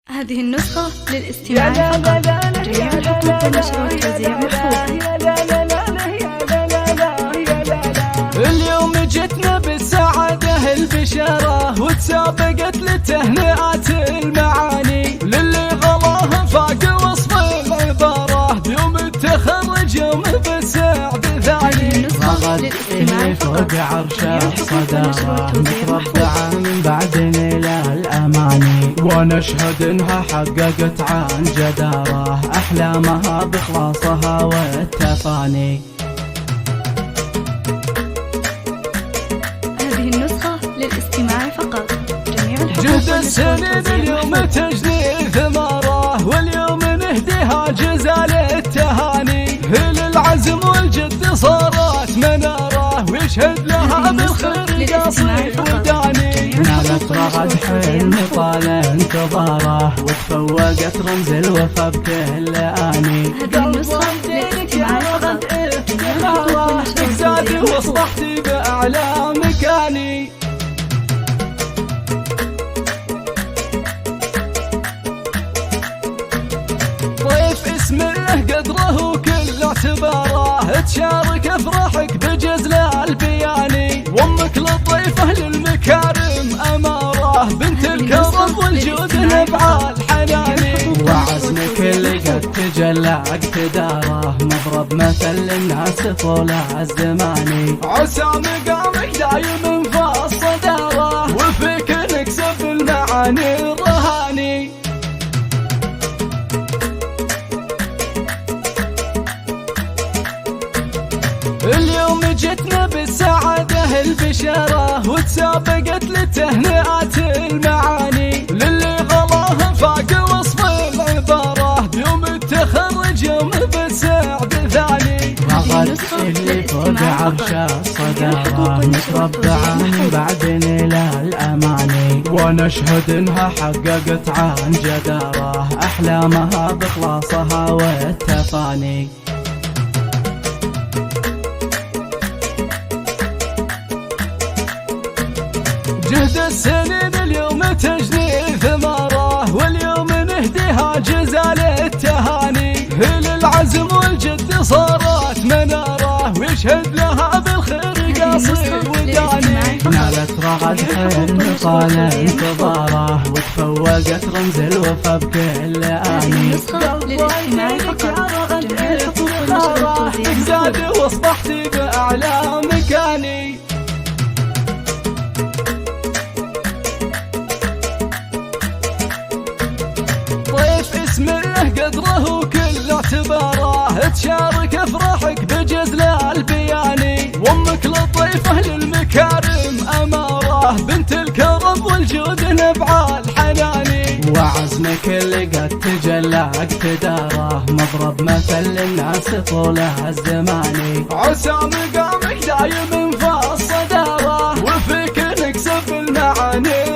هذه النسخة للاستماع فقط. جميع الحقوق والنشر والتوزيع مرفوضة. اليوم جتنا بالسعادة البشارة وتسابقت للتهنئات المعاني، للي غلاها فاق وصف العبارة بيوم التخرج يوم بالسعد ثاني. رغد اللي فوق عرش الصدارة متربعة من بعد نيلة الأماني، ونشهد انها حققت عن جدارة أحلامها بإخلاصها والتفاني. هذه النسخة للاستماع فقط. جميع الحقوق جهد السنين اليوم تجني ثماره، واليوم نهديها جزال التهاني. للعزم والجد صارت مناره، ويشهد لها بالخير قاصي وداني. نالت رغد حلم طال انتظاره، وتفوقت رمز الوفا بكل آني. هذه النسخة للاستماع فقط. جميع الحقوق والنشر زادي والتوزيع واصبحتي بأعلى مكاني. ضيف اسم الله قدره كل اعتباره، تشارك افراحك بجزل البياني. وامك للضيفه للمكارم اماره، بنت الكرم والجود نبع الحناني. وعزمك اللي قد تجلى اقتداره، مضرب مثل الناس طول الزماني. عسى مقامك دايم في الصداره، وفيك نكسب المعاني الرهاني. اليوم جتنا بالسعادة البشارة وتسابقت للتهنئات المعاني، للي غلاها فاق وصف العبارة بيوم التخرج يوم بالسعد ثاني. رغد اللي فوق عرش الصدارة متربعة من بعد نيلة الأماني، ونشهد انها حققت عن جدارة أحلامها بإخلاصها والتفاني. جهد السنين اليوم تجني ثماره، واليوم نهديها جزال التهاني. للعزم والجد صارت مناره، ويشهد لها بالخير قاصي وداني. نالت رغد حلم طال انتظاره، وتفوقت رمز الوفا بكل هذه آني. النسخة للاستماع فقط. جميع الحقوق والنشر والتوزيع زادي واصبحتي بأعلى مكاني. ضيف اسم الله قدره كل اعتباره، تشارك افراحك بجزل البياني. وامك للضيفه للمكارم اماره، بنت الكرم والجود نبع الحناني. وعزمك اللي قد تجلى اقتداره، مضرب مثل الناس طول الزماني. عسى مقامك دايم في الصداره، وفيك نكسب المعاني